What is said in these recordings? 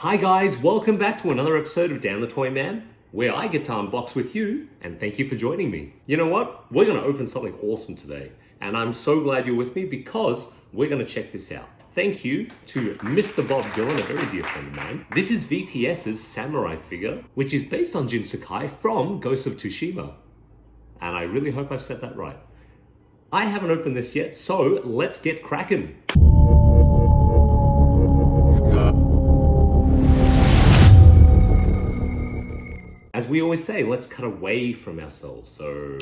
Hi guys, welcome back to another episode of Dan the Toy Man, where I get to unbox with you, and thank you for joining me. You know what? We're going to open something awesome today, and I'm so glad you're with me because we're going to check this out. Thank you to Mr. Bob Dylan, a very dear friend of mine. This is VTS's samurai figure, which is based on Jin Sakai from Ghost of Tsushima. And I really hope I've said that right. I haven't opened this yet, so let's get cracking. As we always say, let's cut away from ourselves, so...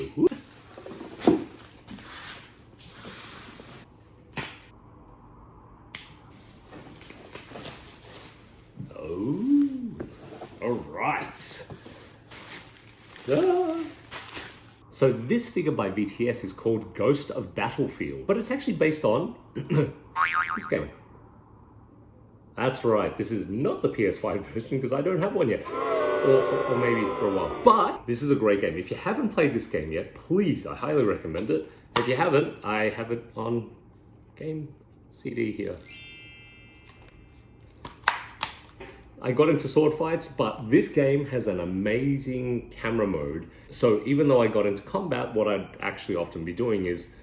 Oh, all right. So this figure by VTS is called Ghost of Battlefield, but it's actually based on this game. That's right, this is not the PS5 version because I don't have one yet. Or maybe for a while. But this is a great game. If you haven't played this game yet, please, I highly recommend it. If you haven't, I have it on game CD here. I got into sword fights, but this game has an amazing camera mode. So even though I got into combat, what I'd actually often be doing is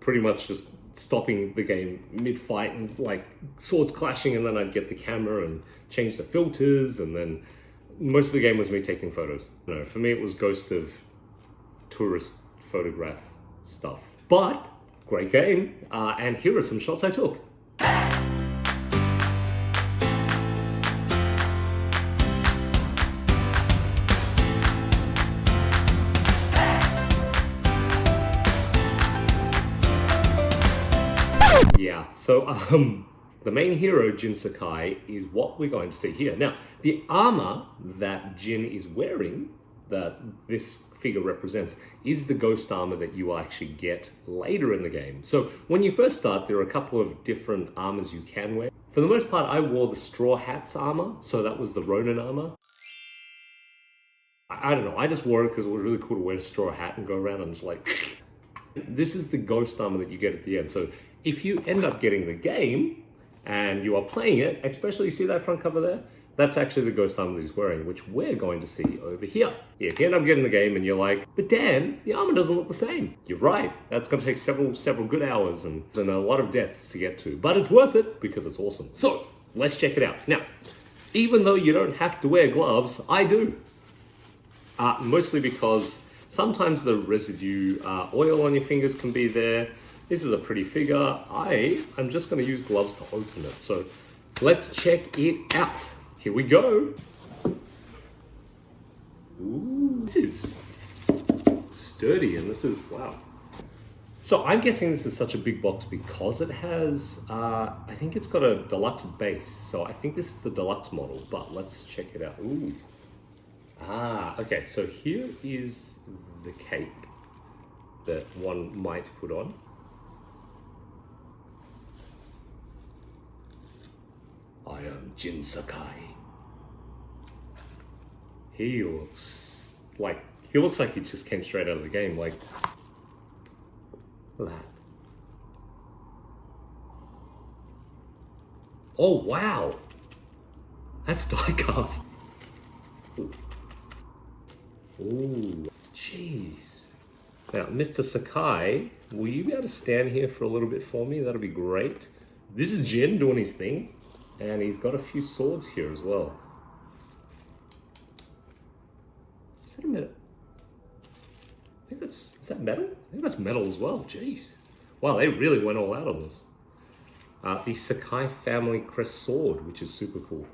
pretty much just stopping the game mid-fight and like swords clashing, and then I'd get the camera and change the filters, and then most of the game was me taking photos. No, for me it was Ghost of tourist photograph stuff. But, great game, and here are some shots I took. Yeah, so the main hero, Jin Sakai, is what we're going to see here. Now, the armor that Jin is wearing, that this figure represents, is the ghost armor that you actually get later in the game. So when you first start, there are a couple of different armors you can wear. For the most part, I wore the Straw Hat's armor, so that was the Ronin armor. I don't know, I just wore it because it was really cool to wear a straw hat and go around and just like... This is the ghost armor that you get at the end. So if you end up getting the game, and you are playing it, especially you see that front cover there? That's actually the ghost armor that he's wearing, which we're going to see over here. If you end up getting the game and you're like, but Dan, the armor doesn't look the same. You're right, that's gonna take several good hours and a lot of deaths to get to, but it's worth it because it's awesome. So, let's check it out. Now, even though you don't have to wear gloves, I do. Mostly because sometimes the residue oil on your fingers can be there. This is a pretty figure. I'm just going to use gloves to open it. So let's check it out. Here we go. Ooh, this is sturdy, and this is, wow. So I'm guessing this is such a big box because it has, I think it's got a deluxe base. So I think this is the deluxe model, but let's check it out. Ooh. Okay, so here is the cape that one might put on. I am Jin Sakai. He looks like he just came straight out of the game. Like, look at that. Oh wow, that's die cast. Ooh, jeez. Now, Mr. Sakai, will you be able to stand here for a little bit for me? That'll be great. This is Jin doing his thing. And he's got a few swords here as well. Is that a metal? I think is that metal? I think that's metal as well, jeez. Wow, they really went all out on this. The Sakai family crest sword, which is super cool.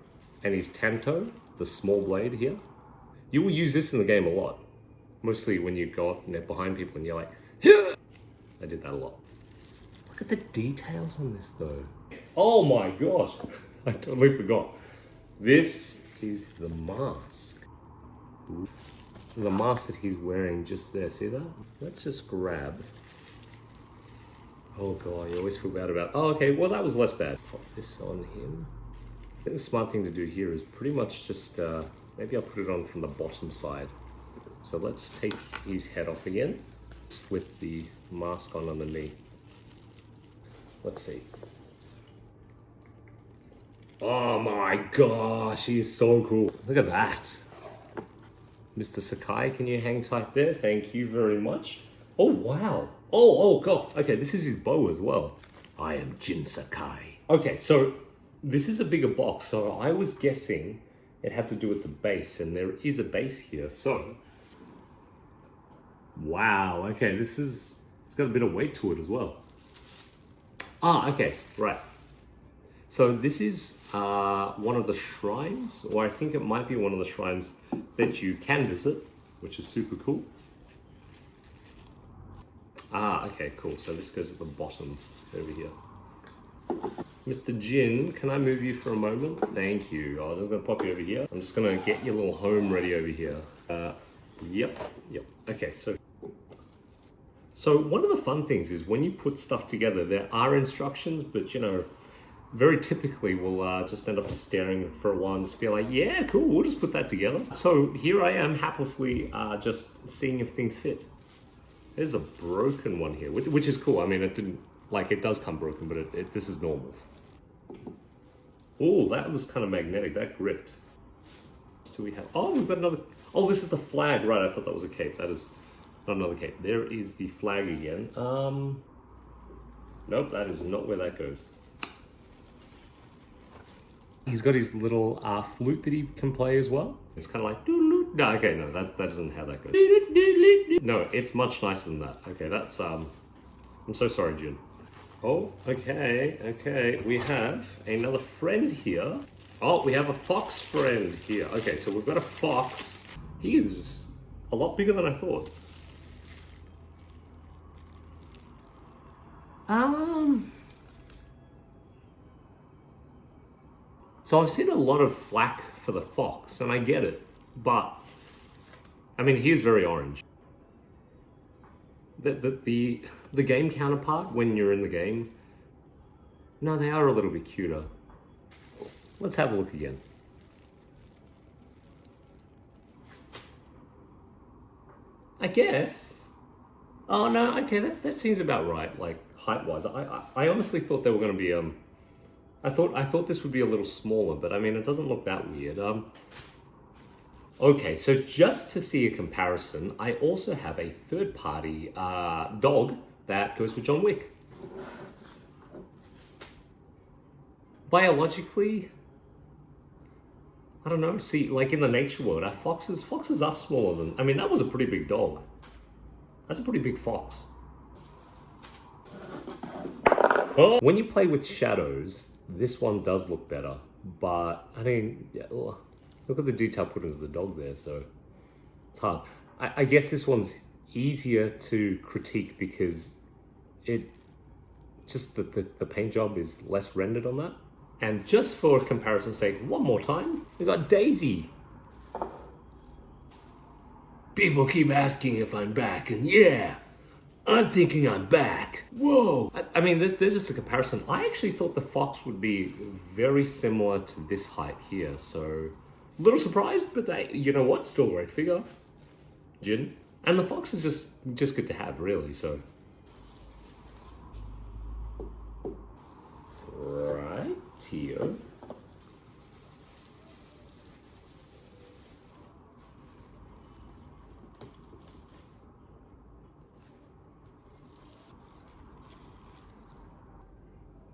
And his Tanto, the small blade here. You will use this in the game a lot. Mostly when you go up behind people and you're like, Hah! I did that a lot. Look at the details on this though. Oh my gosh. I totally forgot. This is the mask. Ooh. The mask that he's wearing just there, see that? Let's just grab. Oh god, you always feel bad about it. Oh, okay, well that was less bad. Pop this on him. I think the smart thing to do here is pretty much just, maybe I'll put it on from the bottom side. So let's take his head off again. Slip the mask on underneath. Let's see. Oh my gosh, he is so cool. Look at that. Mr. Sakai, can you hang tight there? Thank you very much. Oh, wow. Oh, God. Okay, this is his bow as well. I am Jin Sakai. Okay, so this is a bigger box. So I was guessing it had to do with the base, and there is a base here. So, wow. Okay, it's got a bit of weight to it as well. Ah, okay, right. So this is one of the shrines, or I think it might be one of the shrines that you can visit, which is super cool. Ah, okay, cool. So this goes at the bottom over here. Mr. Jin, can I move you for a moment? Thank you. I'm just gonna pop you over here. I'm just gonna get your little home ready over here. Yep. Okay, so one of the fun things is when you put stuff together, there are instructions, but you know, very typically we'll just end up just staring for a while and just be like, yeah, cool, we'll just put that together. So here I am haplessly just seeing if things fit. There's a broken one here, which is cool. I mean, it does come broken, but this is normal. Oh, that was kind of magnetic, that gripped. So we have, oh, we've got another, oh, this is the flag, right, I thought that was a cape. That is not another cape. There is the flag again. Nope, that is not where that goes. He's got his little flute that he can play as well. It's kind of like, no, okay, no, that isn't how that goes. No, it's much nicer than that. Okay, that's, I'm so sorry, Jin. Oh, okay, we have another friend here. Oh, we have a fox friend here. Okay, so we've got a fox. He is a lot bigger than I thought. So I've seen a lot of flack for the fox, and I get it, but I mean, he is very orange. The game counterpart when you're in the game, no, they are a little bit cuter. Let's have a look again. I guess. Oh no, okay, that seems about right. Like height-wise, I honestly thought they were going to be I thought this would be a little smaller, but I mean, it doesn't look that weird. Okay, so just to see a comparison, I also have a third-party dog that goes with John Wick. Biologically, I don't know. See, like in the nature world, our foxes are smaller than. I mean, that was a pretty big dog. That's a pretty big fox. Oh. When you play with shadows, this one does look better, but I mean, yeah, look at the detail put into the dog there, so it's hard. I guess this one's easier to critique because it just the paint job is less rendered on that. And just for comparison's sake, one more time, we got Daisy. People keep asking if I'm back, and yeah, I'm thinking I'm back. Whoa! I mean, there's just a comparison. I actually thought the fox would be very similar to this height here, so a little surprised, but you know what? Still a great figure. Jin. And the fox is just good to have, really, so. Right here.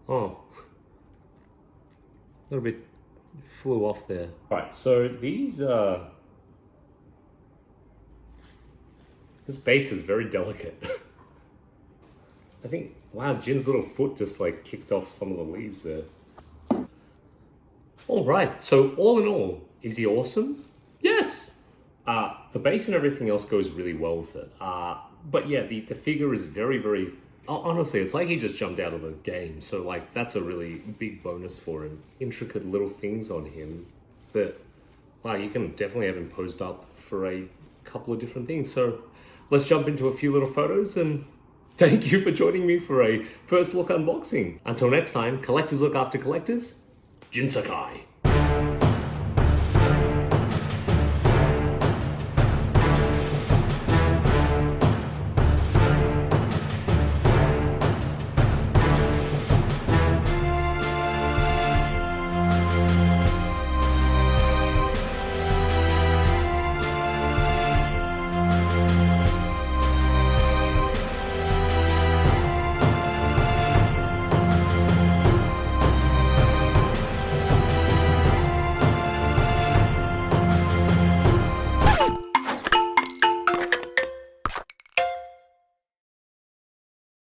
Oh, a little bit flew off there. Right, so these, this base is very delicate. I think, wow, Jin's little foot just like kicked off some of the leaves there. All right, so all in all, is he awesome? Yes! The base and everything else goes really well with it. But yeah, the figure is very, very, honestly, it's like he just jumped out of the game. So like, that's a really big bonus for him. Intricate little things on him that, wow, you can definitely have him posed up for a couple of different things. So let's jump into a few little photos, and thank you for joining me for a first look unboxing. Until next time, collectors look after collectors. Jin Sakai.